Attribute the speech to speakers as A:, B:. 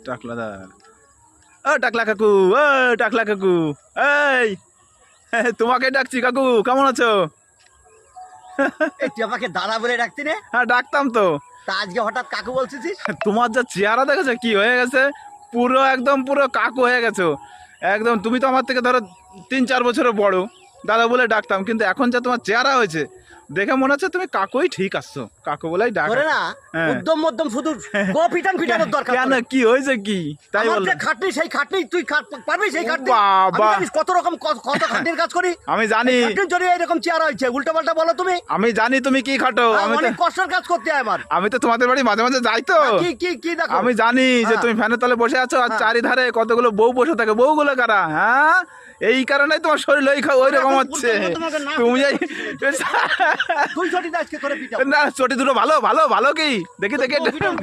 A: টাকলা দা, ও টাকলা কাকু, ও টাকলা কাকু, এই তোমাকে ডাকছি কাকু, কেমন আছো?
B: এই তুই আমাকে দাদা বলে ডাকতি রে?
A: হ্যাঁ ডাকতাম তো।
B: তা আজকে হঠাৎ কাকু বলছিস?
A: তোমার যা চেহারা দেখেছো কি হয়ে গেছে, পুরো একদম পুরো কাকু হয়ে গেছো একদম। তুমি তো আমার থেকে ধরো 3-4 বছরের বড়, দাদা বলে ডাকতাম, কিন্তু এখন যা তোমার চেহারা হয়েছে দেখে মনে হচ্ছে তুমি কাকুই ঠিক আসছো, কাকু বলেই ডাক।
B: করে না
A: হ্যাঁ।
B: উদ্যম মধ্যম শুধু গো পিটানোর দরকার
A: কেন,
B: পড়ে।
A: কি হয়েছে কি তাই
B: আমার
A: বল।
B: যে খাটনি সেই খাটনি তুই পারবি সেই খাটনি?
A: বাবা।
B: আমি জানিস কত রকম কত খাটনির কাজ করি।
A: আমি জানি,
B: খাটনির জন্য এরকম চেহারা হয়েছে, উল্টো পাল্টা বলো তুমি।
A: আমি জানি তুমি কি খাটো। আমি তো
B: অনেক কষ্টের কাজ করতে হয় আমার।
A: আমি তো তোমাদের বাড়ি মাঝে মাঝে যাই তো।
B: কি কি কি দেখো?
A: আমি জানি যে
B: হ্যাঁ।
A: তুমি ফ্যানের তলে বসে আছো আর
B: হ্যাঁ।
A: চারিধারে কতগুলো বউ বসে থাকে, বউগুলো কারা? হ্যাঁ, এই কারণেই তোমার শরীর ওই রকম হচ্ছে।
B: তোমাকে না
A: তুমি
B: তুই ছটি আজকে করে পিটা।
A: না চটি দুটো ভালো ভালো ভালো কি দেখি দেখি
B: তো পিটাও,